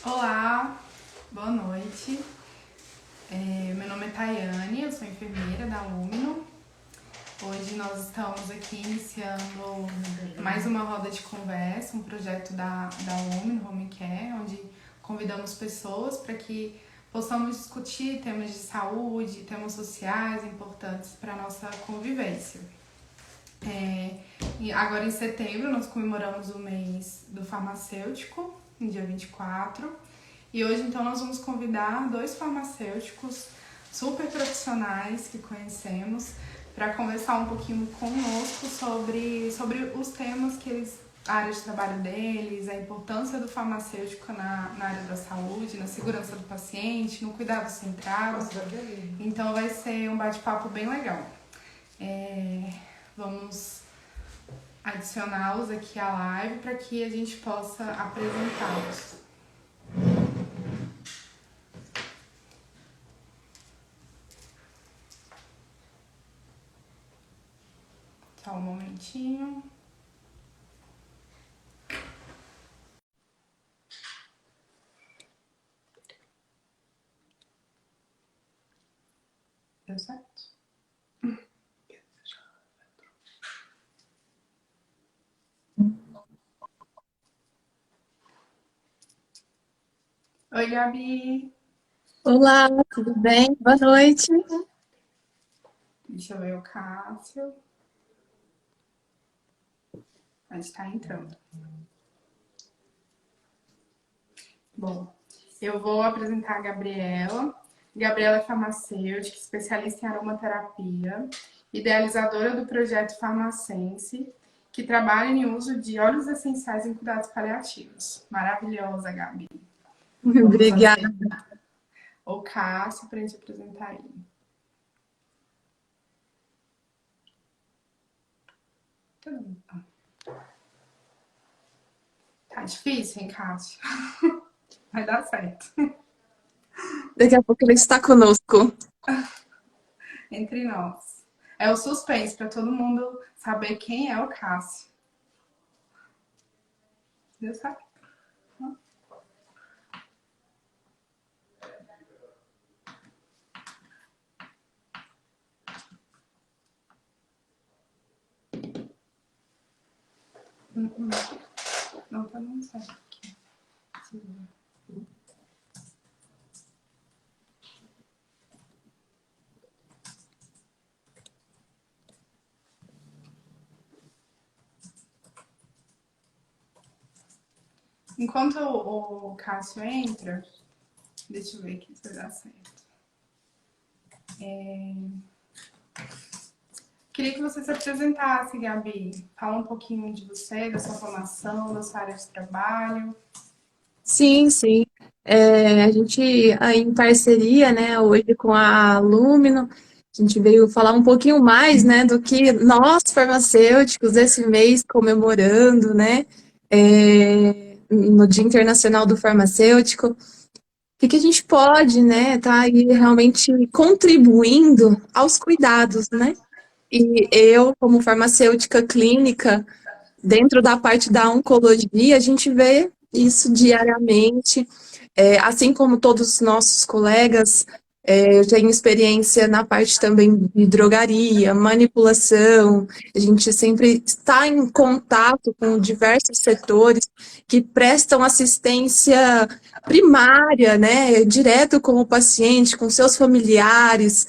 Olá, boa noite. Meu nome é Tayane, eu sou enfermeira da Lumino. Hoje nós estamos aqui iniciando mais uma roda de conversa, um projeto da Lumino Home Care, onde convidamos pessoas para que possamos discutir temas de saúde, temas sociais importantes para a nossa convivência. E agora em setembro nós comemoramos o mês do farmacêutico, no dia 24. E hoje então nós vamos convidar dois farmacêuticos super profissionais que conhecemos para conversar um pouquinho conosco sobre os temas que eles, a área de trabalho deles, a importância do farmacêutico na área da saúde, na segurança do paciente, no cuidado centrado. Então vai ser um bate-papo bem legal. Vamos adicioná-los aqui à live para que a gente possa apresentá-los. Só um momentinho. Deu certo? Oi, Gabi. Olá, tudo bem? Boa noite. Deixa eu ver o Cássio. A gente tá entrando. Bom, eu vou apresentar a Gabriela. Gabriela é farmacêutica, especialista em aromaterapia, idealizadora do projeto Farmacense, que trabalha em uso de óleos essenciais em cuidados paliativos. Maravilhosa, Gabi. Vamos Obrigada. aceitar o Cássio para a gente apresentar ele. Tá difícil, hein, Cássio? Vai dar certo. Daqui a pouco ele está conosco. Entre nós. É o suspense para todo mundo saber quem é o Cássio. Deu certo? Não tá dando certo aqui. Enquanto o Cássio entra, deixa eu ver aqui se vai dar certo. Queria que você se apresentasse, Gabi. Fala um pouquinho de você, da sua formação, da sua área de trabalho. Sim, sim. A gente aí em parceria, né, hoje com a Lumino, a gente veio falar um pouquinho mais, né, do que nós farmacêuticos esse mês comemorando, né, no Dia Internacional do Farmacêutico. O que que a gente pode, né, tá aí realmente contribuindo aos cuidados, né? E eu, como farmacêutica clínica, dentro da parte da oncologia, a gente vê isso diariamente, assim como todos os nossos colegas, eu tenho experiência na parte também de drogaria, manipulação, a gente sempre está em contato com diversos setores que prestam assistência primária, né, direto com o paciente, com seus familiares,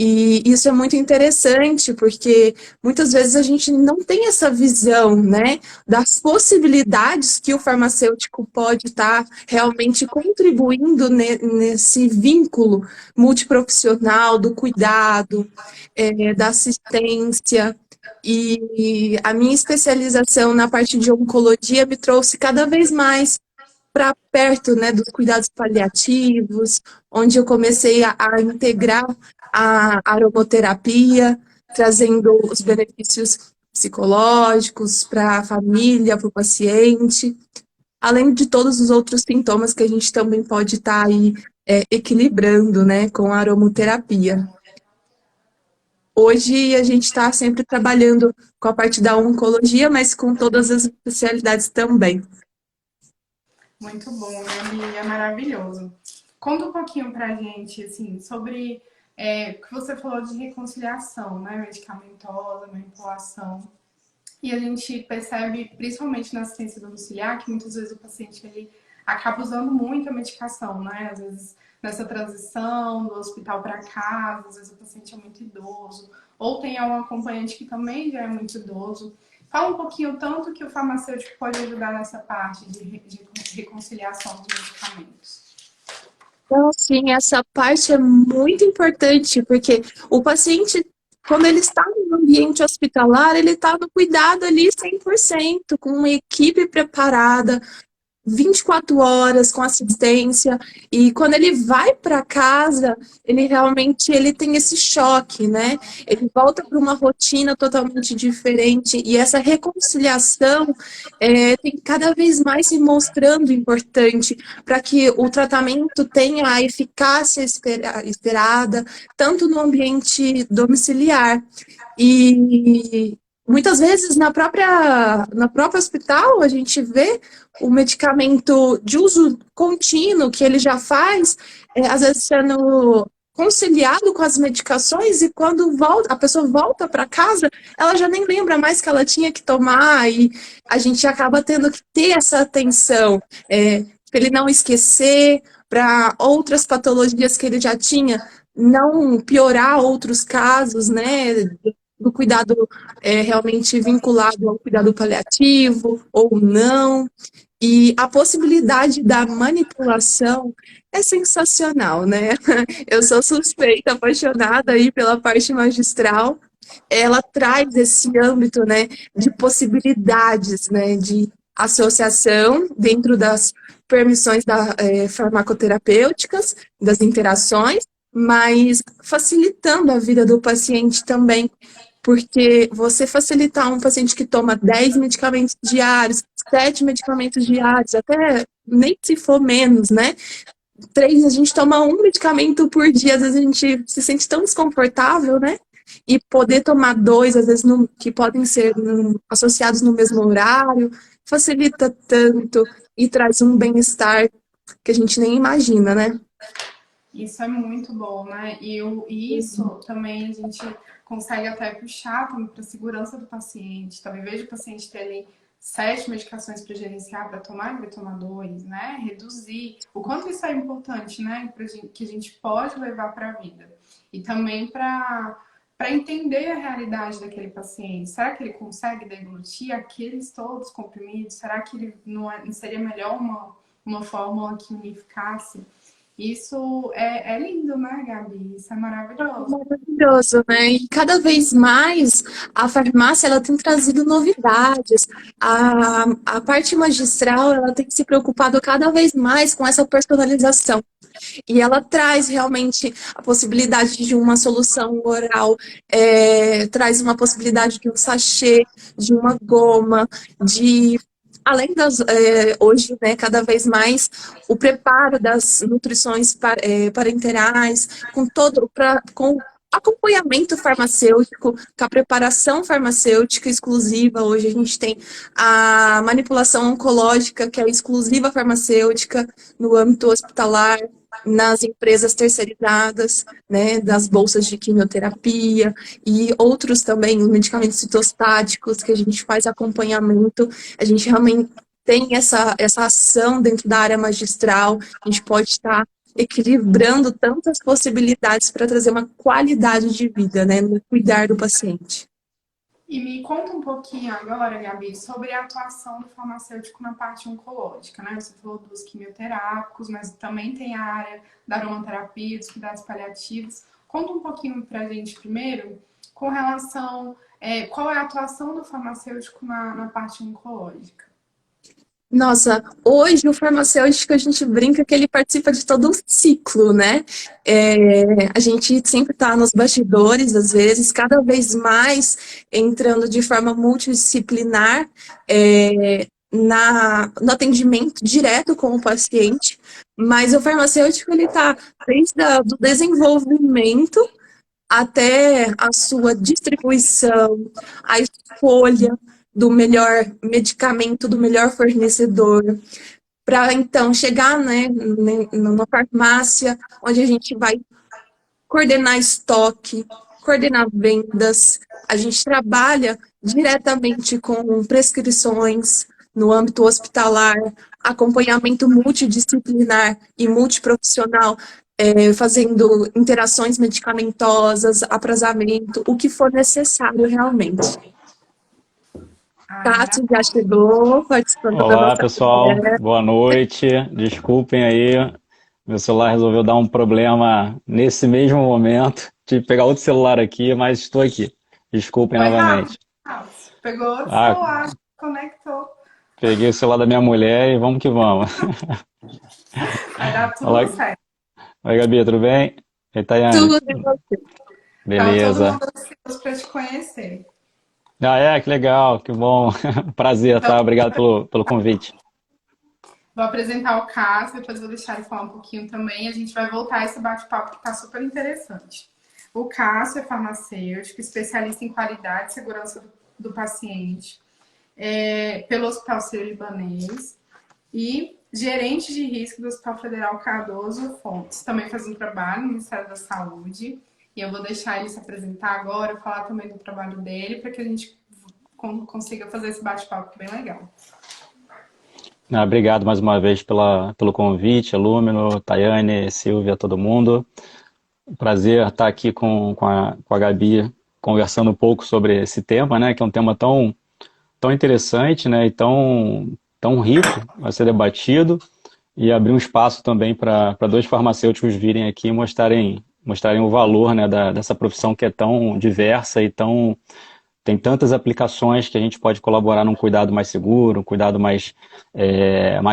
e isso é muito interessante, porque muitas vezes a gente não tem essa visão, né, das possibilidades que o farmacêutico pode estar realmente contribuindo nesse vínculo multiprofissional do cuidado, da assistência. E a minha especialização na parte de oncologia me trouxe cada vez mais para perto, né, dos cuidados paliativos, onde eu comecei a integrar a aromoterapia, trazendo os benefícios psicológicos para a família, para o paciente, além de todos os outros sintomas que a gente também pode estar aí equilibrando, né, com a aromoterapia. Hoje a gente está sempre trabalhando com a parte da oncologia, mas com todas as especialidades também. Muito bom, né? E é maravilhoso. Conta um pouquinho pra gente, assim, sobre o que você falou de reconciliação, né? Medicamentosa, manipulação. E a gente percebe, principalmente na assistência domiciliar, que muitas vezes o paciente ele acaba usando muita medicação, né? Às vezes nessa transição do hospital para casa, às vezes o paciente é muito idoso, ou tem algum acompanhante que também já é muito idoso. Fala um pouquinho tanto que o farmacêutico pode ajudar nessa parte de reconciliação dos medicamentos. Então, sim, essa parte é muito importante, porque o paciente, quando ele está no ambiente hospitalar, ele está no cuidado ali 100%, com uma equipe preparada, 24 horas com assistência, e quando ele vai para casa, ele realmente ele tem esse choque, né? Ele volta para uma rotina totalmente diferente, e essa reconciliação tem cada vez mais se mostrando importante para que o tratamento tenha a eficácia esperada, tanto no ambiente domiciliar. E muitas vezes na própria hospital a gente vê o medicamento de uso contínuo que ele já faz, às vezes sendo conciliado com as medicações, e quando volta, a pessoa volta para casa, ela já nem lembra mais que ela tinha que tomar, e a gente acaba tendo que ter essa atenção, para ele não esquecer, para outras patologias que ele já tinha, não piorar outros casos, né, do cuidado realmente vinculado ao cuidado paliativo ou não. E a possibilidade da manipulação é sensacional, né? Eu sou suspeita, apaixonada aí pela parte magistral. Ela traz esse âmbito, né, de possibilidades, né, de associação dentro das permissões farmacoterapêuticas, das interações, mas facilitando a vida do paciente também, porque você facilitar um paciente que toma 10 medicamentos diários, 7 medicamentos diários, até nem se for menos, né? 3, a gente toma um medicamento por dia, às vezes a gente se sente tão desconfortável, né? E poder tomar 2, às vezes, que podem ser associados no mesmo horário, facilita tanto e traz um bem-estar que a gente nem imagina, né? Isso é muito bom, né? E isso também a gente consegue até puxar para a segurança do paciente. Então, em vez do paciente ter ali 7 medicações para gerenciar, para tomar, ele vai tomar 2, né? Reduzir. O quanto isso é importante, né? Que a gente pode levar para a vida. E também para entender a realidade daquele paciente. Será que ele consegue deglutir aqueles todos comprimidos? Será que ele não seria melhor uma fórmula que unificasse? Isso é lindo, né, Gabi? Isso é maravilhoso. Maravilhoso, né? E cada vez mais a farmácia ela tem trazido novidades. A parte magistral ela tem se preocupado cada vez mais com essa personalização. E ela traz realmente a possibilidade de uma solução oral, traz uma possibilidade de um sachê, de uma goma, de além hoje, né, cada vez mais, o preparo das nutrições parenterais, com acompanhamento farmacêutico, com a preparação farmacêutica exclusiva. Hoje a gente tem a manipulação oncológica, que é exclusiva farmacêutica no âmbito hospitalar, nas empresas terceirizadas, né, das bolsas de quimioterapia e outros também, medicamentos citostáticos que a gente faz acompanhamento. A gente realmente tem essa ação dentro da área magistral, a gente pode estar equilibrando tantas possibilidades para trazer uma qualidade de vida, né, no cuidar do paciente. E me conta um pouquinho agora, Gabi, sobre a atuação do farmacêutico na parte oncológica, né? Você falou dos quimioterápicos, mas também tem a área da aromaterapia, dos cuidados paliativos. Conta um pouquinho pra gente primeiro com relação qual é a atuação do farmacêutico na parte oncológica. Nossa, hoje o farmacêutico a gente brinca que ele participa de todo um ciclo, né? A gente sempre está nos bastidores, às vezes, cada vez mais entrando de forma multidisciplinar no atendimento direto com o paciente, mas o farmacêutico ele está desde o desenvolvimento até a sua distribuição, a escolha do melhor medicamento, do melhor fornecedor, para então chegar, né, numa farmácia onde a gente vai coordenar estoque, coordenar vendas. A gente trabalha diretamente com prescrições no âmbito hospitalar, acompanhamento multidisciplinar e multiprofissional, fazendo interações medicamentosas, aprazamento, o que for necessário realmente. Cássio já chegou, participando da Olá, nossa pessoal. conversa. Boa noite. Desculpem aí, meu celular resolveu dar um problema nesse mesmo momento. Tive que pegar outro celular aqui, mas estou aqui. Desculpem Foi rápido, novamente. Cássio. Pegou outro Ah, celular, conectou. peguei o celular da minha mulher e vamos que vamos. Vai dar tudo Olá, certo. oi Gabi, tudo bem? Oi, Tayane. Tudo em você. Tava todo Beleza. mundo ansioso para te conhecer. Ah, que legal, que bom. Prazer, Então, tá? Obrigado pelo convite. vou apresentar o Cássio, depois vou deixar ele falar um pouquinho também. A gente vai voltar a esse bate-papo que está super interessante. O Cássio é farmacêutico, especialista em qualidade e segurança do paciente, pelo Hospital Sírio-Libanês e gerente de risco do Hospital Federal Cardoso Fontes. Também faz um trabalho no Ministério da Saúde. E eu vou deixar ele se apresentar agora, falar também do trabalho dele, para que a gente consiga fazer esse bate-papo bem legal. Ah, obrigado mais uma vez pelo convite, Lúmino, Tayane, Silvia, todo mundo. Prazer estar aqui com a Gabi conversando um pouco sobre esse tema, né, que é um tema tão interessante, né, e tão rico a ser debatido e abrir um espaço também para dois farmacêuticos virem aqui e mostrarem o valor, né, dessa profissão que é tão diversa e tem tantas aplicações que a gente pode colaborar num cuidado mais seguro, um cuidado mais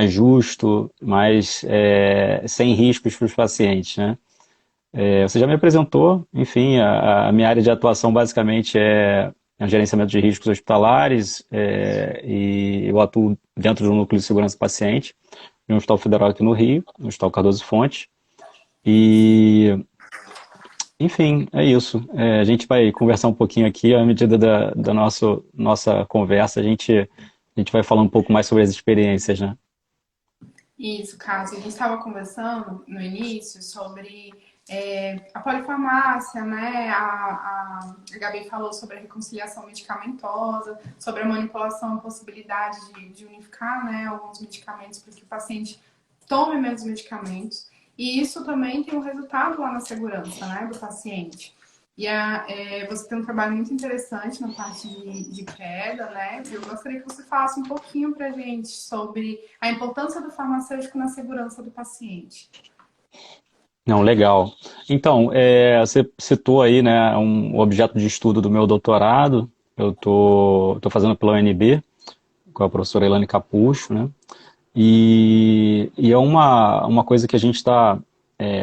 justo, sem riscos para os pacientes, né? Você já me apresentou, enfim, a minha área de atuação basicamente é o gerenciamento de riscos hospitalares, e eu atuo dentro do Núcleo de Segurança do Paciente, no Hospital Federal aqui no Rio, no Hospital Cardoso Fontes, e, enfim, é isso. A gente vai conversar um pouquinho aqui, à medida da nossa conversa, a gente vai falar um pouco mais sobre as experiências, né? Isso, Cássio. A gente estava conversando no início sobre a polifarmácia, né? A Gabi falou sobre a reconciliação medicamentosa, sobre a manipulação, a possibilidade de unificar, né, alguns medicamentos para que o paciente tome menos medicamentos. E isso também tem um resultado lá na segurança, né, do paciente. E você tem um trabalho muito interessante na parte de queda, né? Eu gostaria que você falasse um pouquinho para a gente sobre a importância do farmacêutico na segurança do paciente. Não, legal. Então, você citou aí, né, um objeto de estudo do meu doutorado. Eu tô fazendo pela UNB, com a professora Elane Capucho, né? E é uma coisa que a gente está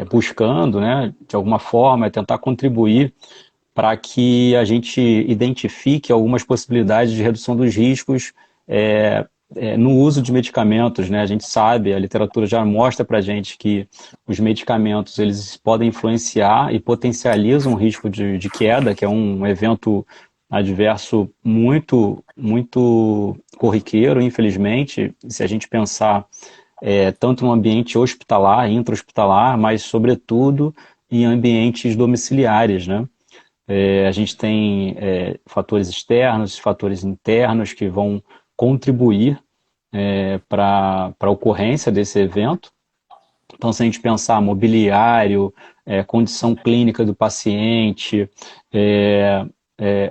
buscando, né, de alguma forma, é tentar contribuir para que a gente identifique algumas possibilidades de redução dos riscos no uso de medicamentos, né? A gente sabe, a literatura já mostra para a gente que os medicamentos eles podem influenciar e potencializam o risco de queda, que é um evento adverso muito, muito corriqueiro, infelizmente, se a gente pensar tanto no ambiente hospitalar, intra-hospitalar, mas sobretudo em ambientes domiciliares, né? A gente tem fatores externos, fatores internos que vão contribuir para a ocorrência desse evento. Então, se a gente pensar mobiliário, condição clínica do paciente,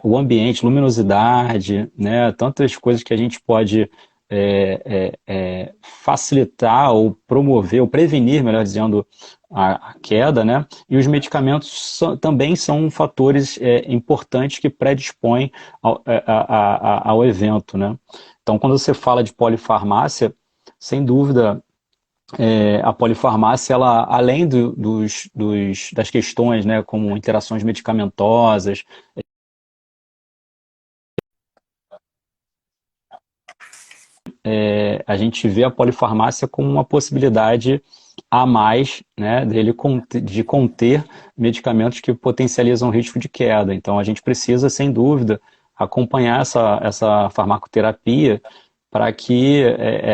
o ambiente, luminosidade, né, tantas coisas que a gente pode facilitar ou promover, ou prevenir, melhor dizendo, a queda, né? E os medicamentos também são fatores importantes que predispõem ao evento, né? Então, quando você fala de polifarmácia, sem dúvida, a polifarmácia, ela, além das questões, né, como interações medicamentosas, a gente vê a polifarmácia como uma possibilidade a mais, né, de conter medicamentos que potencializam o risco de queda. Então, a gente precisa, sem dúvida, acompanhar essa farmacoterapia para que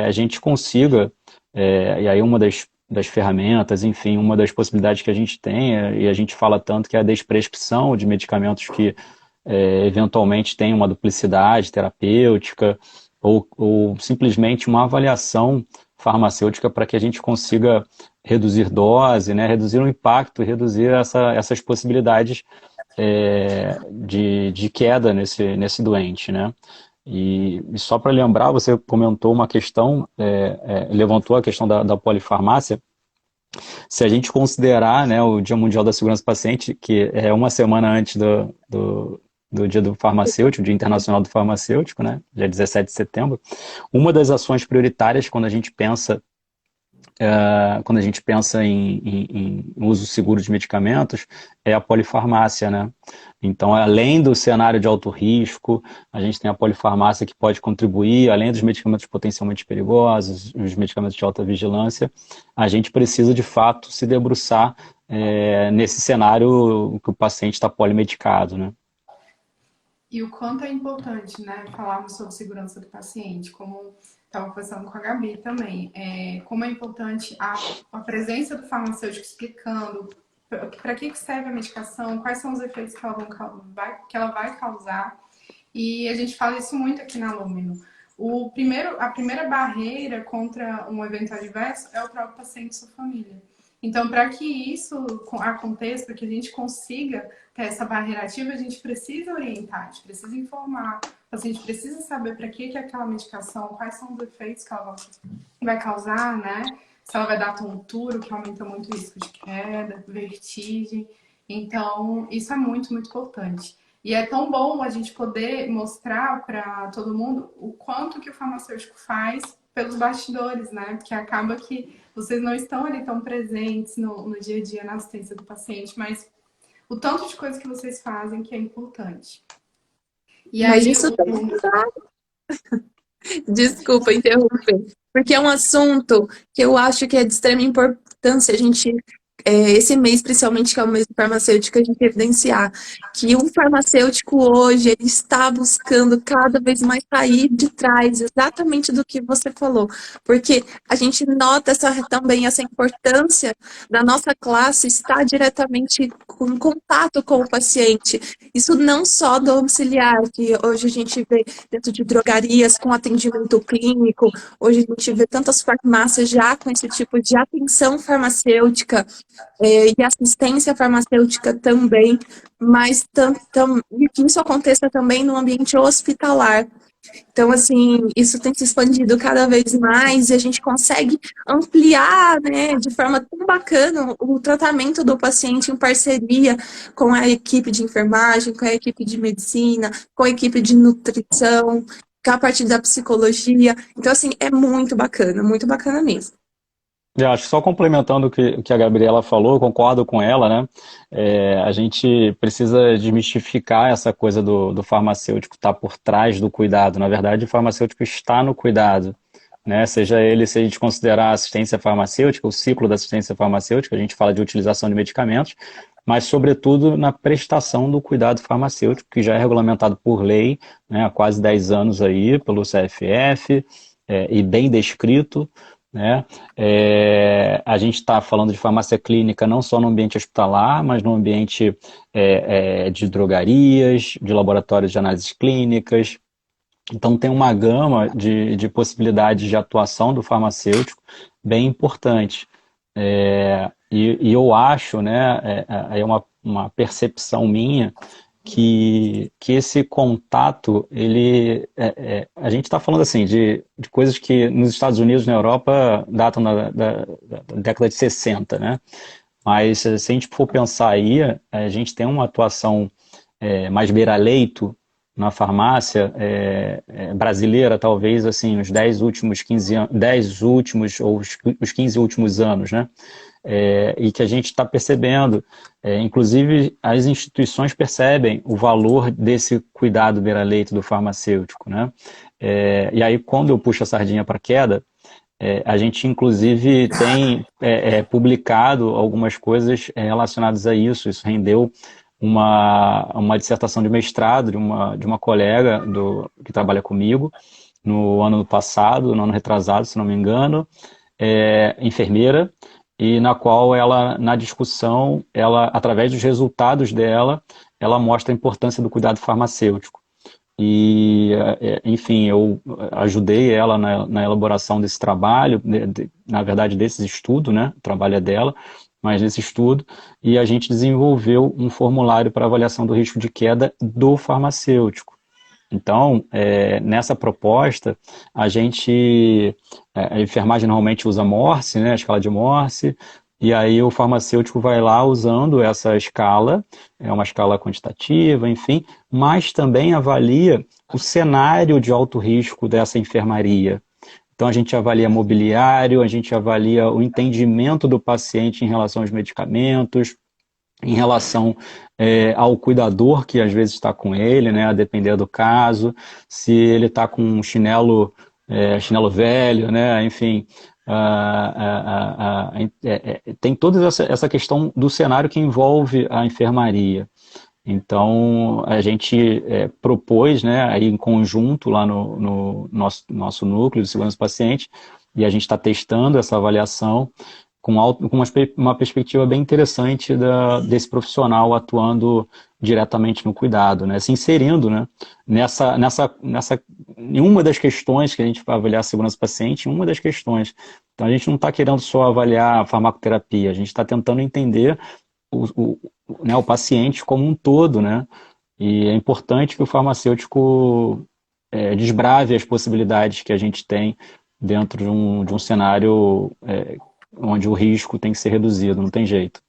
a gente consiga E aí uma das ferramentas, enfim, uma das possibilidades que a gente tem, e a gente fala tanto, que é a desprescrição de medicamentos que eventualmente têm uma duplicidade terapêutica, ou simplesmente uma avaliação farmacêutica para que a gente consiga reduzir dose, né, reduzir o impacto, reduzir essas possibilidades de queda nesse doente, né? E só para lembrar, você comentou uma questão, levantou a questão da polifarmácia. Se a gente considerar, né, o Dia Mundial da Segurança do Paciente, que é uma semana antes do Dia do Farmacêutico, Dia Internacional do Farmacêutico, né, dia 17 de setembro, uma das ações prioritárias quando a gente pensa em uso seguro de medicamentos, é a polifarmácia, né? Então, além do cenário de alto risco, a gente tem a polifarmácia que pode contribuir, além dos medicamentos potencialmente perigosos, os medicamentos de alta vigilância, a gente precisa, de fato, se debruçar nesse cenário que o paciente está polimedicado, né? E o quanto é importante, né, falarmos sobre segurança do paciente, como estava conversando com a Gabi também, como é importante a presença do farmacêutico explicando para que serve a medicação, quais são os efeitos que ela vai causar. E a gente fala isso muito aqui na Lumino. A primeira barreira contra um evento adverso é o próprio paciente e sua família. Então, para que isso aconteça, para que a gente consiga ter essa barreira ativa, a gente precisa orientar, a gente precisa informar, a gente precisa saber para que é aquela medicação, quais são os efeitos que ela vai causar, né? Se ela vai dar tontura, que aumenta muito o risco de queda, vertigem. Então, isso é muito, muito importante. E é tão bom a gente poder mostrar para todo mundo o quanto que o farmacêutico faz pelos bastidores, né? Porque acaba que vocês não estão ali tão presentes no dia a dia na assistência do paciente, mas o tanto de coisa que vocês fazem que é importante. E Mas aí, isso também tá. Desculpa interromper, porque é um assunto que eu acho que é de extrema importância a gente, esse mês, principalmente, que é o mês do farmacêutico, a gente evidenciar que o farmacêutico hoje ele está buscando cada vez mais sair de trás, exatamente do que você falou, porque a gente nota também essa importância da nossa classe estar diretamente em contato com o paciente. Isso não só do auxiliar, que hoje a gente vê dentro de drogarias com atendimento clínico, hoje a gente vê tantas farmácias já com esse tipo de atenção farmacêutica, e assistência farmacêutica também, mas que isso aconteça também no ambiente hospitalar. Então, assim, isso tem se expandido cada vez mais e a gente consegue ampliar, né, de forma tão bacana o tratamento do paciente em parceria com a equipe de enfermagem, com a equipe de medicina, com a equipe de nutrição, com a parte da psicologia. Então, assim, é muito bacana mesmo. Eu acho que só complementando o que a Gabriela falou, eu concordo com ela, né? A gente precisa desmistificar essa coisa do farmacêutico estar por trás do cuidado. Na verdade, o farmacêutico está no cuidado, né? Seja ele, se a gente considerar a assistência farmacêutica, o ciclo da assistência farmacêutica, a gente fala de utilização de medicamentos, mas, sobretudo, na prestação do cuidado farmacêutico, que já é regulamentado por lei, né, há quase 10 anos aí, pelo CFF, e bem descrito, né? A gente está falando de farmácia clínica não só no ambiente hospitalar, mas no ambiente de drogarias, de laboratórios de análises clínicas. Então tem uma gama de possibilidades de atuação do farmacêutico bem importante. E eu acho, né, é uma percepção minha, que esse contato, a gente está falando assim de coisas que nos Estados Unidos e na Europa datam da década de 60, né? Mas se a gente for pensar aí, a gente tem uma atuação mais beira-leito na farmácia brasileira, talvez assim, os 10 últimos 15 anos, 10 últimos ou os 15 últimos anos, né? E que a gente está percebendo, inclusive as instituições percebem o valor desse cuidado beira-leito do farmacêutico, né? E aí, quando eu puxo a sardinha para a queda, a gente inclusive tem publicado algumas coisas relacionadas a isso. Isso rendeu uma dissertação de mestrado de uma colega que trabalha comigo no ano passado, no ano retrasado, se não me engano, enfermeira, e na qual ela, na discussão, ela, através dos resultados dela, ela mostra a importância do cuidado farmacêutico. E, enfim, eu ajudei ela na elaboração desse trabalho, na verdade, desse estudo, né? O trabalho é dela, mas nesse estudo, e a gente desenvolveu um formulário para avaliação do risco de queda do farmacêutico. Então, nessa proposta, a enfermagem normalmente usa Morse, né, a escala de Morse, e aí o farmacêutico vai lá usando essa escala, é uma escala quantitativa, enfim, mas também avalia o cenário de alto risco dessa enfermaria. Então, a gente avalia mobiliário, a gente avalia o entendimento do paciente em relação aos medicamentos, em relação ao cuidador que às vezes está com ele, né, a depender do caso, se ele está com um chinelo velho, né, enfim, tem toda essa questão do cenário que envolve a enfermaria. Então, a gente propôs, né, aí em conjunto lá no nosso núcleo de segurança do paciente, e a gente está testando essa avaliação com uma perspectiva bem interessante desse profissional atuando diretamente no cuidado, né, se inserindo, né, em uma das questões que a gente vai avaliar a segurança do paciente, em uma das questões. Então, a gente não está querendo só avaliar a farmacoterapia, a gente está tentando entender né, o paciente como um todo, né? E é importante que o farmacêutico desbrave as possibilidades que a gente tem dentro de um cenário onde o risco tem que ser reduzido, não tem jeito.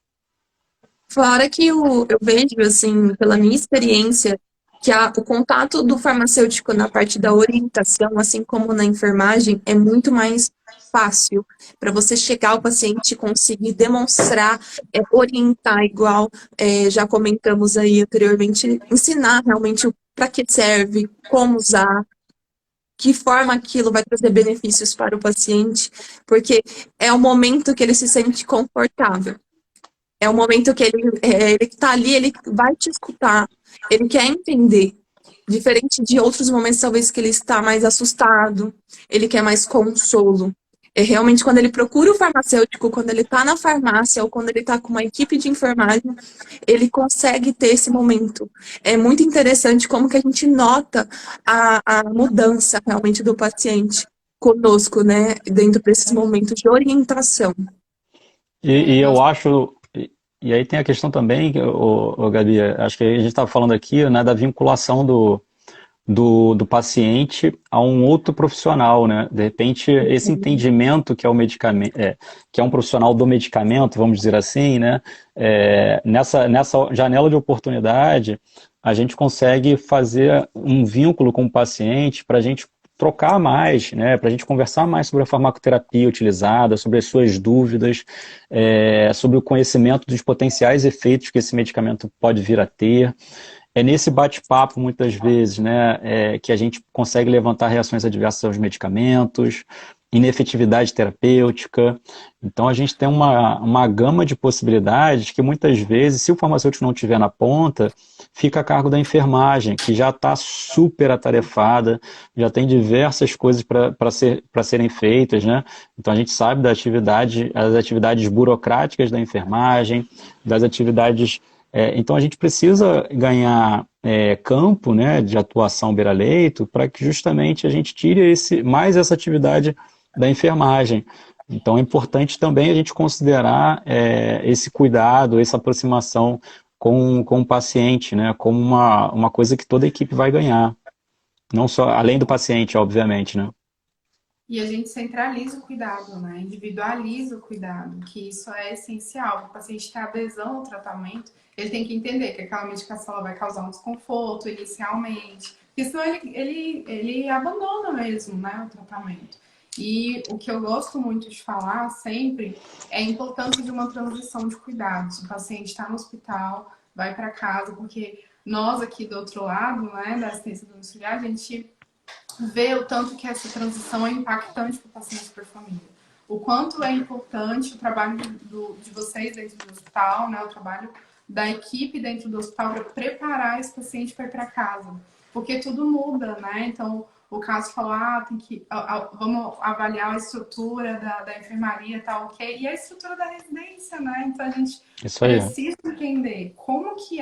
Fora que eu vejo, assim, pela minha experiência, que o contato do farmacêutico na parte da orientação, assim como na enfermagem, é muito mais fácil para você chegar ao paciente e conseguir demonstrar, orientar igual, já comentamos aí anteriormente, ensinar realmente para que serve, como usar, que forma aquilo vai trazer benefícios para o paciente, porque é o momento que ele se sente confortável. É o momento que ele tá ali, ele vai te escutar, ele quer entender. Diferente de outros momentos, talvez, que ele está mais assustado, ele quer mais consolo. É realmente quando ele procura o farmacêutico, quando ele está na farmácia ou quando ele está com uma equipe de enfermagem, ele consegue ter esse momento. É muito interessante como que a gente nota a mudança realmente do paciente conosco, né, dentro desses momentos de orientação. E eu acho, e aí tem a questão também, Gabi, acho que a gente estava falando aqui, né, da vinculação do paciente a um outro profissional, né? De repente, esse entendimento que é o medicamento, que é um profissional do medicamento, vamos dizer assim, né? Nessa janela de oportunidade, a gente consegue fazer um vínculo com o paciente para a gente trocar mais, né? Para a gente conversar mais sobre a farmacoterapia utilizada, sobre as suas dúvidas, sobre o conhecimento dos potenciais efeitos que esse medicamento pode vir a ter. É nesse bate-papo, muitas vezes, né, que a gente consegue levantar reações adversas aos medicamentos, inefetividade terapêutica. Então, a gente tem uma gama de possibilidades que, muitas vezes, se o farmacêutico não estiver na ponta, fica a cargo da enfermagem, que já está super atarefada, já tem diversas coisas para serem feitas, né? Então, a gente sabe das atividades burocráticas da enfermagem, das atividades então a gente precisa ganhar campo, né, de atuação beira-leito para que justamente a gente tire mais essa atividade da enfermagem. Então é importante também a gente considerar esse cuidado, essa aproximação com o paciente, né, como uma coisa que toda a equipe vai ganhar. Não só, além do paciente, obviamente, né? E a gente centraliza o cuidado, né? Individualiza o cuidado, que isso é essencial. O paciente ter adesão ao tratamento, ele tem que entender que aquela medicação ela vai causar um desconforto inicialmente, porque senão ele abandona mesmo, né, o tratamento. E o que eu gosto muito de falar sempre é a importância de uma transição de cuidados. O paciente está no hospital, vai para casa, porque nós aqui do outro lado, né, da assistência domiciliar, a gente ver o tanto que essa transição é impactante para o paciente e para a família. O quanto é importante o trabalho de vocês dentro do hospital, né? O trabalho da equipe dentro do hospital para preparar esse paciente para ir para casa. Porque tudo muda, né? Então, o caso falou, tem que, vamos avaliar a estrutura da enfermaria, tá ok? E a estrutura da residência, né? Então a gente Isso aí. precisa entender como que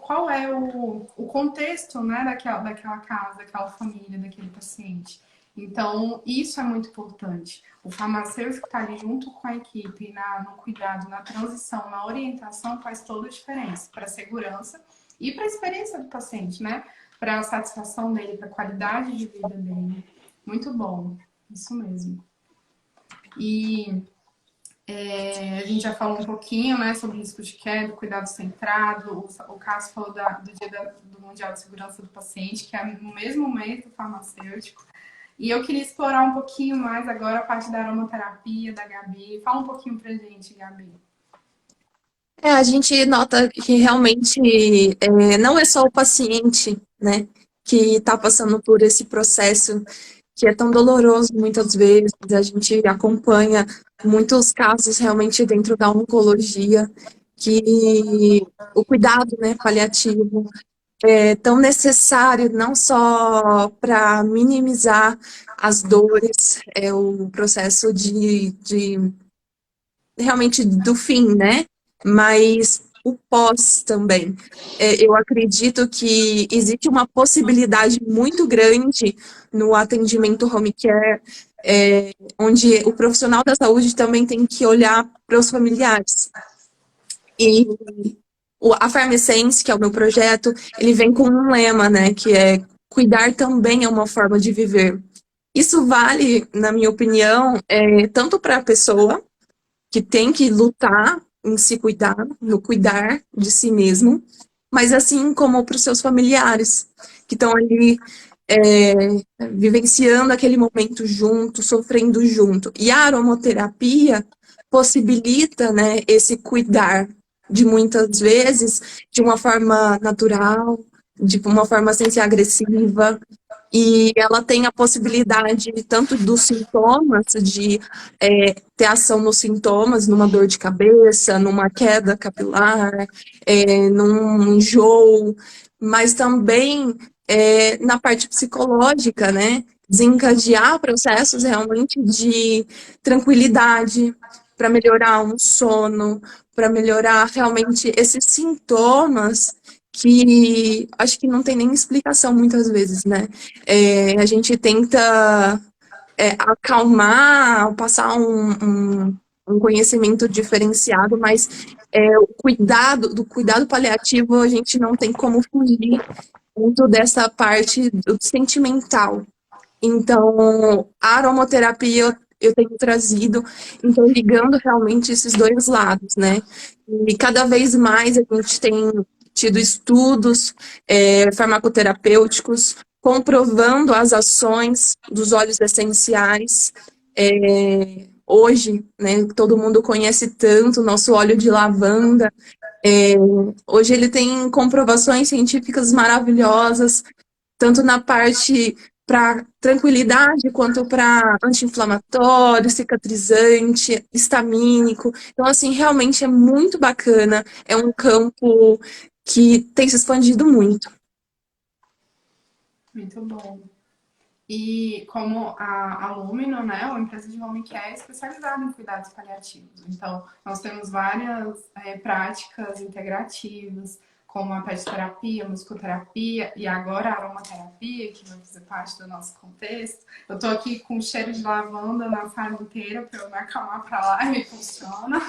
qual é o contexto, né, daquela casa, daquela família, daquele paciente. Então, isso é muito importante. O farmacêutico está ali junto com a equipe no cuidado, na transição, na orientação, faz toda a diferença para a segurança e para a experiência do paciente, né? Para a satisfação dele, para a qualidade de vida dele. Muito bom, isso mesmo. E a gente já falou um pouquinho, né, sobre risco de queda, cuidado centrado. O Cássio falou do Dia do Mundial de Segurança do Paciente, que é no mesmo mês do farmacêutico. E eu queria explorar um pouquinho mais agora a parte da aromaterapia, da Gabi. Fala um pouquinho pra gente, Gabi. A gente nota que realmente não é só o paciente, né, que está passando por esse processo que é tão doloroso muitas vezes. A gente acompanha muitos casos realmente dentro da oncologia, que o cuidado, né, paliativo é tão necessário não só para minimizar as dores, é o processo de realmente do fim, né? Mas o pós também. Eu acredito que existe uma possibilidade muito grande no atendimento home care, onde o profissional da saúde também tem que olhar para os familiares. E a Farmescence, que é o meu projeto, ele vem com um lema, né? Que é cuidar também é uma forma de viver. Isso vale, na minha opinião, tanto para a pessoa que tem que lutar em se cuidar, no cuidar de si mesmo, mas assim como para os seus familiares, que estão ali vivenciando aquele momento junto, sofrendo junto. E a aromaterapia possibilita, né, esse cuidar de muitas vezes de uma forma natural, de uma forma sem ser agressiva, e ela tem a possibilidade tanto dos sintomas, de ter ação nos sintomas, numa dor de cabeça, numa queda capilar, num enjoo, mas também na parte psicológica, né? Desencadear processos realmente de tranquilidade, para melhorar um sono, para melhorar realmente esses sintomas que acho que não tem nem explicação muitas vezes, né? A gente tenta acalmar, passar um conhecimento diferenciado, mas do cuidado paliativo a gente não tem como fugir muito dessa parte do sentimental. Então, a aromaterapia eu tenho trazido, então ligando realmente esses dois lados, né? E cada vez mais a gente tem tido estudos farmacoterapêuticos comprovando as ações dos óleos essenciais. Hoje, né, todo mundo conhece tanto o nosso óleo de lavanda. Hoje ele tem comprovações científicas maravilhosas, tanto na parte para tranquilidade, quanto para anti-inflamatório, cicatrizante, histamínico. Então, assim, realmente é muito bacana. É um campo que tem se expandido muito. Muito bom. E como a Lumino, né, uma empresa de home care especializada em cuidados paliativos. Então, nós temos várias práticas integrativas, como a pet-terapia, musicoterapia e agora a aromaterapia, que vai fazer parte do nosso contexto. Eu tô aqui com cheiro de lavanda na sala inteira para eu me acalmar para lá e me funciona.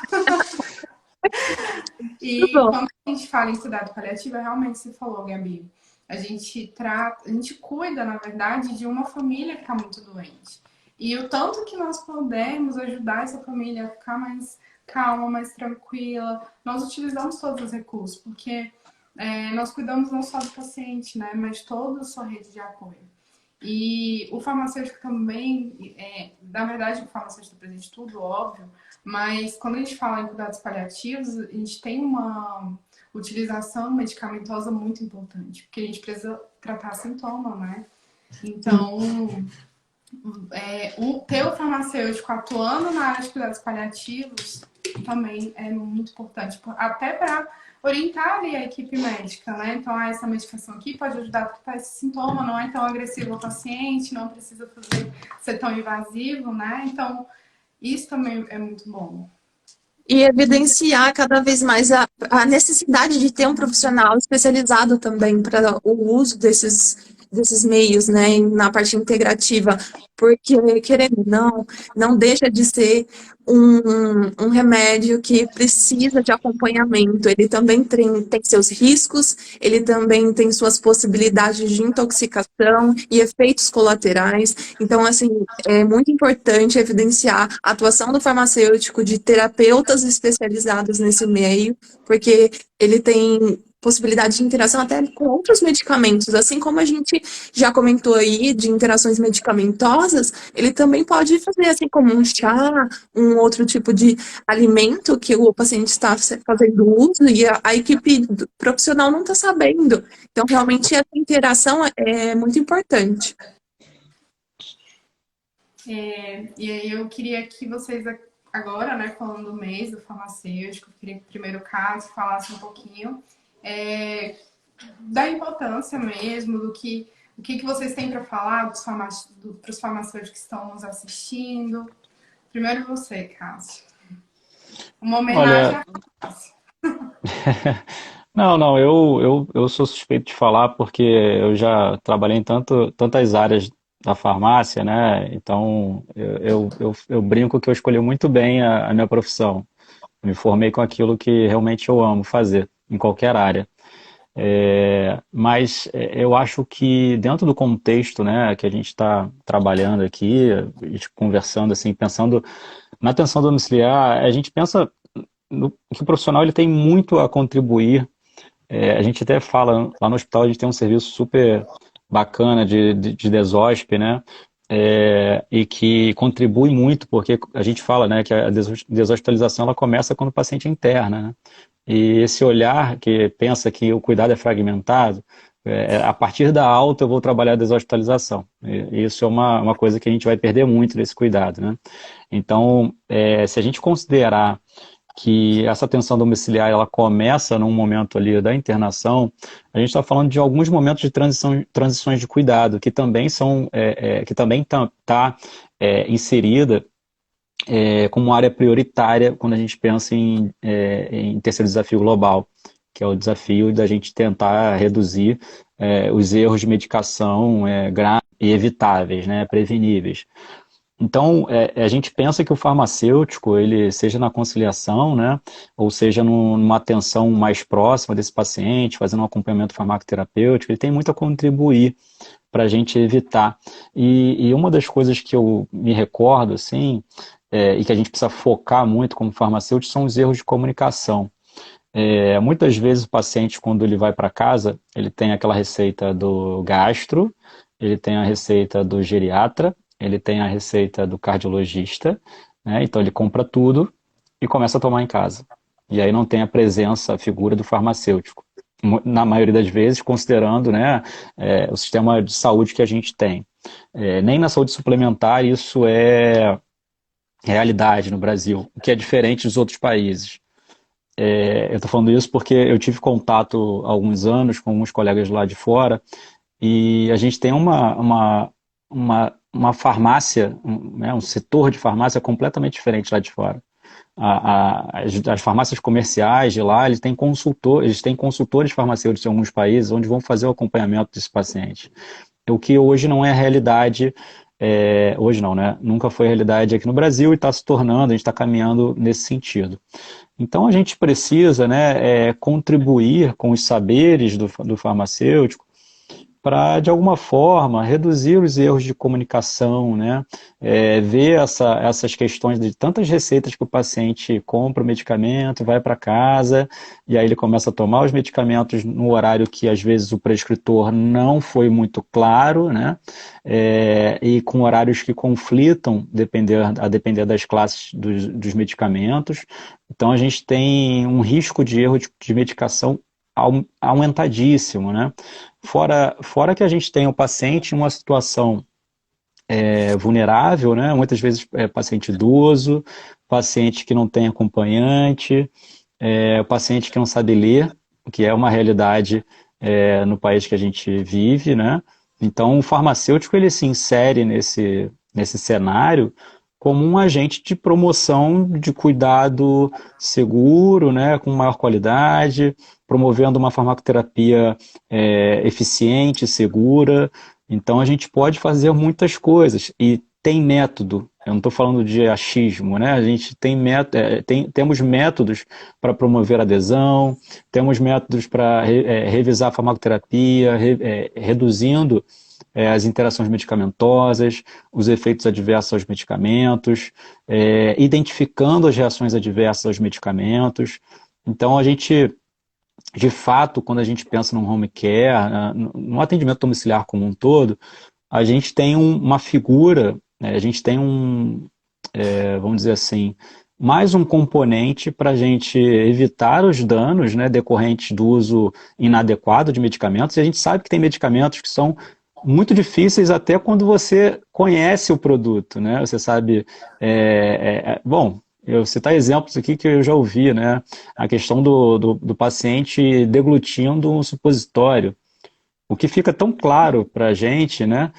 E quando a gente fala em cuidado paliativo, realmente você falou, Gabi, a gente cuida, na verdade, de uma família que está muito doente. E o tanto que nós podemos ajudar essa família a ficar mais calma, mais tranquila, nós utilizamos todos os recursos, porque nós cuidamos não só do paciente, né, mas de toda a sua rede de apoio. E o farmacêutico também, na verdade, o farmacêutico está presente em tudo, óbvio, mas quando a gente fala em cuidados paliativos, a gente tem uma utilização medicamentosa muito importante, porque a gente precisa tratar sintoma, né? Então, ter o farmacêutico atuando na área de cuidados paliativos também é muito importante, até para orientar ali a equipe médica, né? Então, essa medicação aqui pode ajudar a tratar esse sintoma, não é tão agressivo ao paciente, não precisa ser tão invasivo, né? Então, isso também é muito bom. E evidenciar cada vez mais a necessidade de ter um profissional especializado também para o uso desses meios, né, na parte integrativa, porque, querendo ou não, não deixa de ser um remédio que precisa de acompanhamento. Ele também tem seus riscos, ele também tem suas possibilidades de intoxicação e efeitos colaterais. Então, assim, é muito importante evidenciar a atuação do farmacêutico, de terapeutas especializados nesse meio, porque ele tem possibilidade de interação até com outros medicamentos, assim como a gente já comentou aí de interações medicamentosas, ele também pode fazer assim como um chá, um outro tipo de alimento que o paciente está fazendo uso e a equipe profissional não está sabendo. Então, realmente, essa interação é muito importante. E aí eu queria que vocês agora, né, falando do mês do farmacêutico, eu queria que primeiro o Cássio falasse um pouquinho da importância mesmo, o que vocês têm para falar para os farmacêuticos que estão nos assistindo. Primeiro você, Cássio. Uma homenagem Olha, à farmácia. não, eu sou suspeito de falar porque eu já trabalhei em tantas áreas da farmácia, né? Então eu brinco que eu escolhi muito bem a minha profissão. Me formei com aquilo que realmente eu amo fazer, em qualquer área. Mas eu acho que dentro do contexto, né, que a gente está trabalhando aqui, a gente conversando assim, pensando na atenção domiciliar, a gente pensa que o profissional ele tem muito a contribuir. A gente até fala, lá no hospital a gente tem um serviço super bacana de desosp, né? E que contribui muito, porque a gente fala, né, que a deshospitalização ela começa quando o paciente interna, né? E esse olhar que pensa que o cuidado é fragmentado, a partir da alta eu vou trabalhar a deshospitalização. E isso é uma coisa que a gente vai perder muito desse cuidado, né? Então, se a gente considerar que essa atenção domiciliar ela começa num momento ali da internação, a gente está falando de alguns momentos de transições de cuidado que também são, que também tá inserida como área prioritária quando a gente pensa em terceiro desafio global, que é o desafio da gente tentar reduzir os erros de medicação graves e evitáveis, né, preveníveis. Então, a gente pensa que o farmacêutico, ele seja na conciliação, né, ou seja numa atenção mais próxima desse paciente, fazendo um acompanhamento farmacoterapêutico, ele tem muito a contribuir para a gente evitar. E uma das coisas que eu me recordo, assim, e que a gente precisa focar muito como farmacêutico, são os erros de comunicação. Muitas vezes o paciente, quando ele vai para casa, ele tem aquela receita do gastro, ele tem a receita do geriatra, ele tem a receita do cardiologista, né? Então ele compra tudo e começa a tomar em casa. E aí não tem a presença, a figura do farmacêutico. Na maioria das vezes, considerando, né, o sistema de saúde que a gente tem. Nem na saúde suplementar isso é realidade no Brasil, o que é diferente dos outros países. Eu estou falando isso porque eu tive contato há alguns anos com alguns colegas lá de fora e a gente tem uma farmácia, né, um setor de farmácia completamente diferente lá de fora. As farmácias comerciais de lá, eles têm consultores farmacêuticos em alguns países onde vão fazer o acompanhamento desse paciente. O que hoje não é realidade, hoje não, né? Nunca foi realidade aqui no Brasil e está se tornando, a gente está caminhando nesse sentido. Então a gente precisa, né, contribuir com os saberes do farmacêutico para, de alguma forma, reduzir os erros de comunicação, né? Ver essas questões de tantas receitas que o paciente compra o medicamento, vai para casa, e aí ele começa a tomar os medicamentos no horário que, às vezes, o prescritor não foi muito claro, né? E com horários que conflitam, a depender das classes dos medicamentos. Então, a gente tem um risco de erro de medicação aumentadíssimo, né? Fora que a gente tem o paciente em uma situação vulnerável, né? Muitas vezes paciente idoso, paciente que não tem acompanhante, o paciente que não sabe ler, que é uma realidade no país que a gente vive, né? Então, o farmacêutico ele se insere nesse cenário como um agente de promoção de cuidado seguro, né, com maior qualidade, promovendo uma farmacoterapia eficiente, segura. Então, a gente pode fazer muitas coisas e tem método. Eu não estou falando de achismo, né? A gente temos métodos para promover adesão, temos métodos para revisar a farmacoterapia, reduzindo as interações medicamentosas, os efeitos adversos aos medicamentos, identificando as reações adversas aos medicamentos. Então, a gente, de fato, quando a gente pensa no home care, no atendimento domiciliar como um todo, a gente tem uma figura, né, a gente tem vamos dizer assim, mais um componente para a gente evitar os danos, né, decorrentes do uso inadequado de medicamentos. E a gente sabe que tem medicamentos que são muito difíceis até quando você conhece o produto, né? Você sabe, bom, eu vou citar exemplos aqui que eu já ouvi, né? A questão do paciente deglutindo um supositório. O que fica tão claro para a gente, né?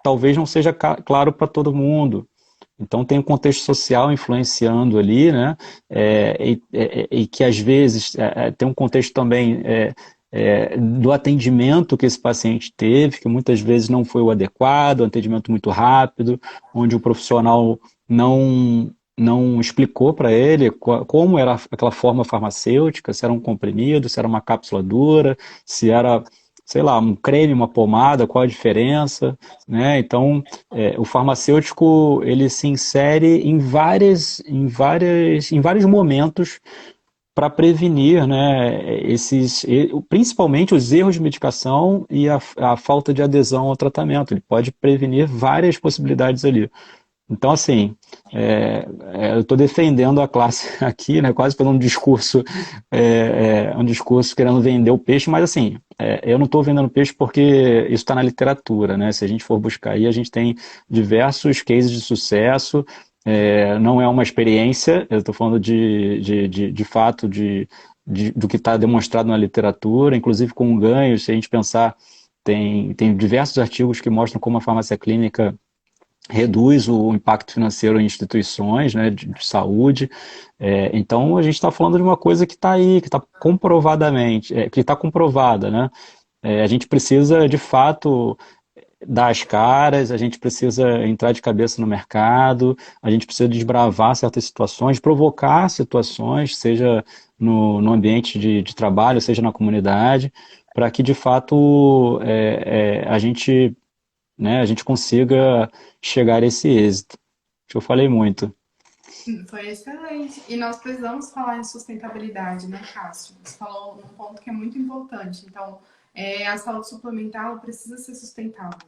Talvez não seja claro para todo mundo. Então tem um contexto social influenciando ali, né? E que às vezes tem um contexto também do atendimento que esse paciente teve, que muitas vezes não foi o adequado, um atendimento muito rápido, onde o profissional não explicou para ele como era aquela forma farmacêutica, se era um comprimido, se era uma cápsula dura, se era, sei lá, um creme, uma pomada, qual a diferença, né? Então, o farmacêutico, ele se insere em vários momentos para prevenir, né, principalmente os erros de medicação e a falta de adesão ao tratamento. Ele pode prevenir várias possibilidades ali. Então, assim, eu estou defendendo a classe aqui, né, quase pelo um discurso querendo vender o peixe, mas assim, eu não estou vendendo peixe porque isso está na literatura, né? Se a gente for buscar aí, a gente tem diversos cases de sucesso, não é uma experiência, eu estou falando de fato do que está demonstrado na literatura, inclusive com ganhos, se a gente pensar, tem diversos artigos que mostram como a farmácia clínica reduz o impacto financeiro em instituições, né, de saúde. Então, a gente está falando de uma coisa que está aí, que está comprovadamente, que está comprovada, né? A gente precisa, de fato, dar as caras, a gente precisa entrar de cabeça no mercado, a gente precisa desbravar certas situações, provocar situações, seja no ambiente de trabalho, seja na comunidade, para que, de fato, a gente consiga chegar a esse êxito. Acho que eu falei muito. Foi excelente. E nós precisamos falar em sustentabilidade, né, Cássio? Você falou um ponto que é muito importante. Então, a saúde suplementar ela precisa ser sustentável.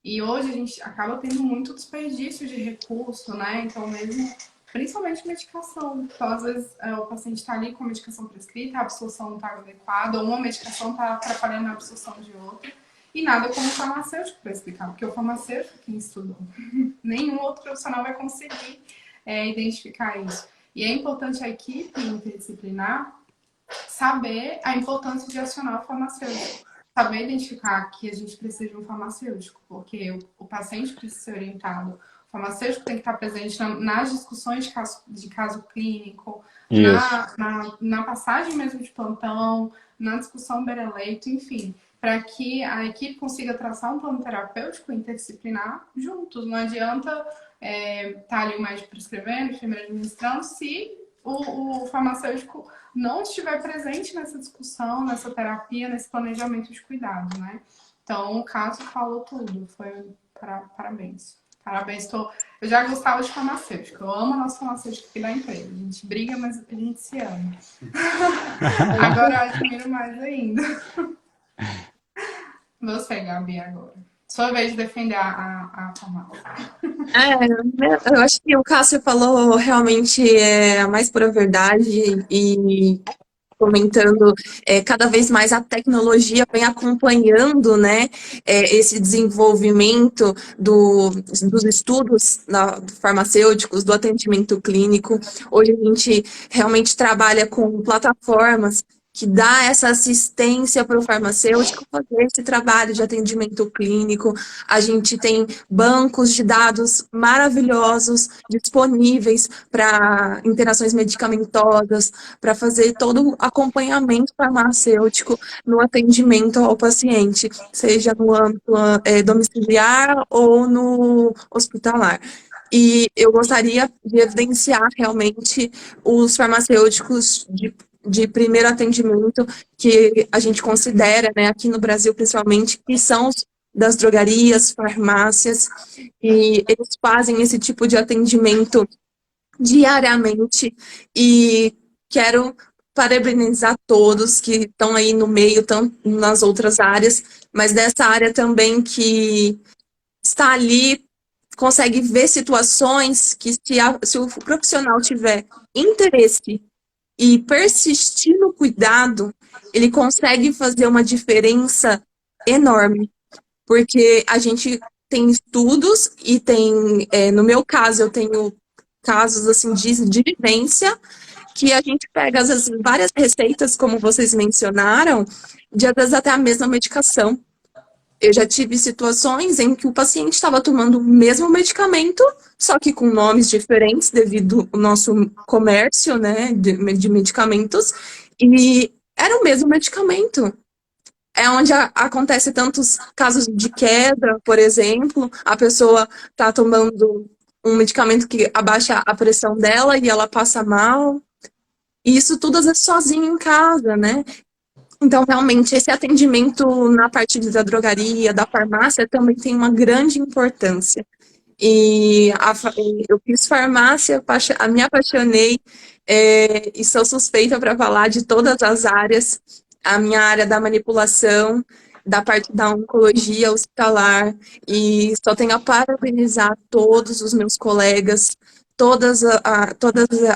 E hoje a gente acaba tendo muito desperdício de recurso, né? Então, mesmo, principalmente medicação. Então, às vezes, o paciente está ali com a medicação prescrita, a absorção não está adequada, ou uma medicação está atrapalhando a absorção de outra. E nada como o farmacêutico para explicar, porque o farmacêutico é quem estudou. Nenhum outro profissional vai conseguir identificar isso. E é importante a equipe interdisciplinar saber a importância de acionar o farmacêutico. Saber identificar que a gente precisa de um farmacêutico, porque o paciente precisa ser orientado. O farmacêutico tem que estar presente nas discussões de caso clínico, Isso. na passagem mesmo de plantão, na discussão beira-leito, enfim, para que a equipe consiga traçar um plano terapêutico interdisciplinar juntos. Não adianta tá ali o médico prescrevendo, o enfermeiro administrando, se o farmacêutico não estiver presente nessa discussão, nessa terapia, nesse planejamento de cuidado, né? Então, o caso falou tudo. Foi parabéns. Parabéns. Eu já gostava de farmacêutico. Eu amo a nossa farmacêutica aqui da empresa. A gente briga, mas a gente se ama. Agora eu admiro mais ainda. Você, Gabi, agora. Sua vez de defender a farmácia. Eu acho que o Cássio falou realmente a mais pura verdade e comentando, cada vez mais a tecnologia vem acompanhando, né, esse desenvolvimento dos estudos farmacêuticos, do atendimento clínico. Hoje a gente realmente trabalha com plataformas que dá essa assistência para o farmacêutico fazer esse trabalho de atendimento clínico. A gente tem bancos de dados maravilhosos disponíveis para interações medicamentosas, para fazer todo o acompanhamento farmacêutico no atendimento ao paciente, seja no âmbito domiciliar ou no hospitalar. E eu gostaria de evidenciar realmente os farmacêuticos de primeiro atendimento que a gente considera, né, aqui no Brasil principalmente, que são os das drogarias, farmácias, e eles fazem esse tipo de atendimento diariamente, e quero parabenizar todos que estão aí no meio, tanto nas outras áreas, mas dessa área também que está ali, consegue ver situações que se o profissional tiver interesse e persistir no cuidado, ele consegue fazer uma diferença enorme, porque a gente tem estudos e tem, no meu caso, eu tenho casos assim de vivência, que a gente pega às vezes várias receitas, como vocês mencionaram, de às vezes até a mesma medicação. Eu já tive situações em que o paciente estava tomando o mesmo medicamento, só que com nomes diferentes devido ao nosso comércio, né, de medicamentos, e era o mesmo medicamento. É onde acontece tantos casos de queda, por exemplo, a pessoa está tomando um medicamento que abaixa a pressão dela e ela passa mal. E isso tudo às vezes sozinho em casa, né? Então, realmente, esse atendimento na parte da drogaria, da farmácia, também tem uma grande importância. E eu fiz farmácia, me apaixonei, e sou suspeita para falar de todas as áreas. A minha área da manipulação, da parte da oncologia hospitalar, e só tenho a parabenizar todos os meus colegas, toda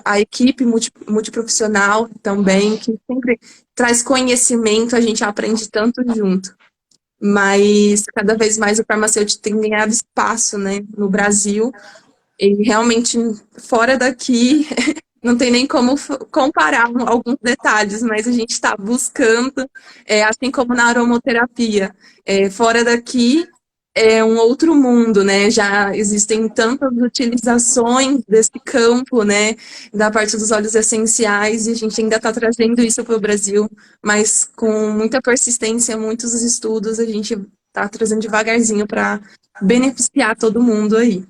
a equipe multiprofissional também, que sempre traz conhecimento, a gente aprende tanto junto. Mas cada vez mais o farmacêutico tem ganhado espaço, né, no Brasil, e realmente fora daqui não tem nem como comparar alguns detalhes, mas a gente está buscando, assim como na aromaterapia, fora daqui é um outro mundo, né? Já existem tantas utilizações desse campo, né? Da parte dos óleos essenciais, e a gente ainda está trazendo isso para o Brasil, mas com muita persistência, muitos estudos, a gente está trazendo devagarzinho para beneficiar todo mundo aí.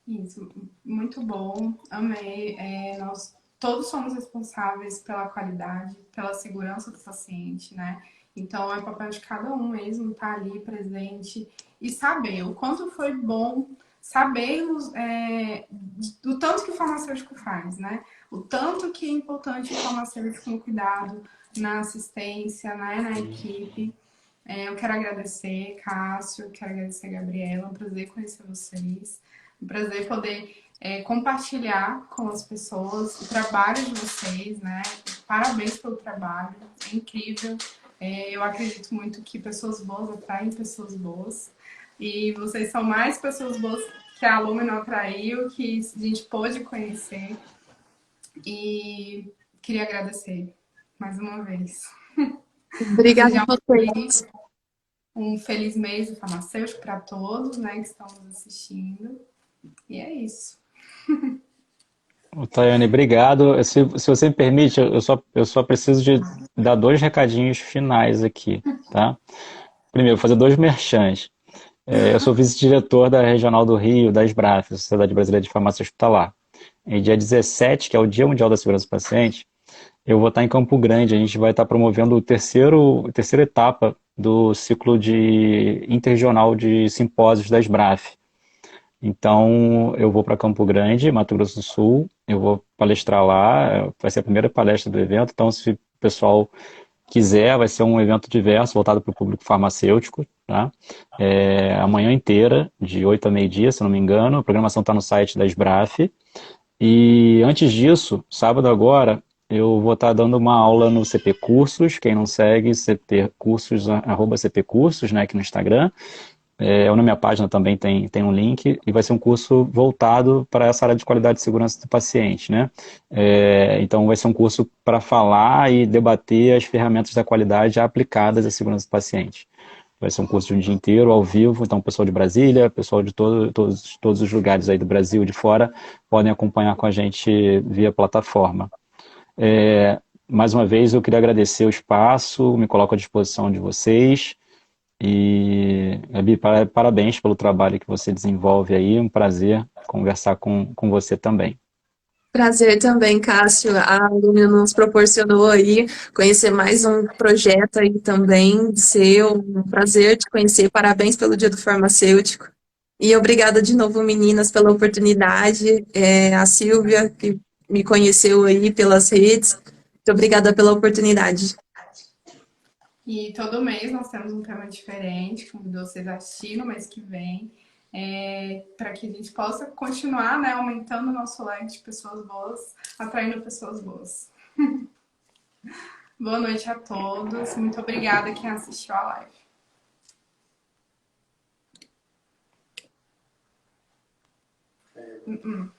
Isso, muito bom, amei. Nós todos somos responsáveis pela qualidade, pela segurança do paciente, né? Então é papel de cada um mesmo estar ali presente e saber o quanto foi bom saber do tanto que o farmacêutico faz, né? O tanto que é importante o farmacêutico no cuidado, na assistência, né? Na equipe. Eu quero agradecer, Cássio, quero agradecer, Gabriela, é um prazer conhecer vocês. Um prazer poder compartilhar com as pessoas o trabalho de vocês, né? Parabéns pelo trabalho, é incrível. Eu acredito muito que pessoas boas atraem pessoas boas. E vocês são mais pessoas boas que a Lumen atraiu, que a gente pôde conhecer. E queria agradecer mais uma vez. Obrigada a vocês. Um feliz mês do farmacêutico para todos, né, que estão nos assistindo. E é isso. Tayane, obrigado. Se você me permite, eu só preciso de dar 2 recadinhos finais aqui, tá? Primeiro, fazer 2 merchans. Eu sou vice-diretor da Regional do Rio, da SBRAF, Sociedade Brasileira de Farmácia Hospitalar. Em dia 17, que é o Dia Mundial da Segurança do Paciente, eu vou estar em Campo Grande. A gente vai estar promovendo a terceira etapa do ciclo interregional de simpósios da SBRAF. Então, eu vou para Campo Grande, Mato Grosso do Sul, eu vou palestrar lá, vai ser a primeira palestra do evento, então se o pessoal quiser, vai ser um evento diverso, voltado para o público farmacêutico, tá? A manhã inteira, de 8 a meio-dia, se não me engano, a programação está no site da SBRAF, e antes disso, sábado agora, eu vou estar dando uma aula no CP Cursos. Quem não segue, CP Cursos, arroba CP Cursos, né, aqui no Instagram. Ou na minha página também tem um link, e vai ser um curso voltado para essa área de qualidade e segurança do paciente, né? Então vai ser um curso para falar e debater as ferramentas da qualidade aplicadas à segurança do paciente. Vai ser um curso de um dia inteiro, ao vivo, então o pessoal de Brasília, pessoal de todos os lugares aí do Brasil e de fora podem acompanhar com a gente via plataforma. Mais uma vez eu queria agradecer o espaço, me coloco à disposição de vocês. E, Gabi, parabéns pelo trabalho que você desenvolve aí. Um prazer conversar com você também. Prazer também, Cássio. A Lumina nos proporcionou aí conhecer mais um projeto aí também seu. Um prazer te conhecer. Parabéns pelo Dia do Farmacêutico. E obrigada de novo, meninas, pela oportunidade. A Silvia, que me conheceu aí pelas redes. Muito obrigada pela oportunidade. E todo mês nós temos um tema diferente, convido vocês a assistir no mês que vem, para que a gente possa continuar, né, aumentando o nosso leque de pessoas boas, atraindo pessoas boas. Boa noite a todos, muito obrigada quem assistiu a live.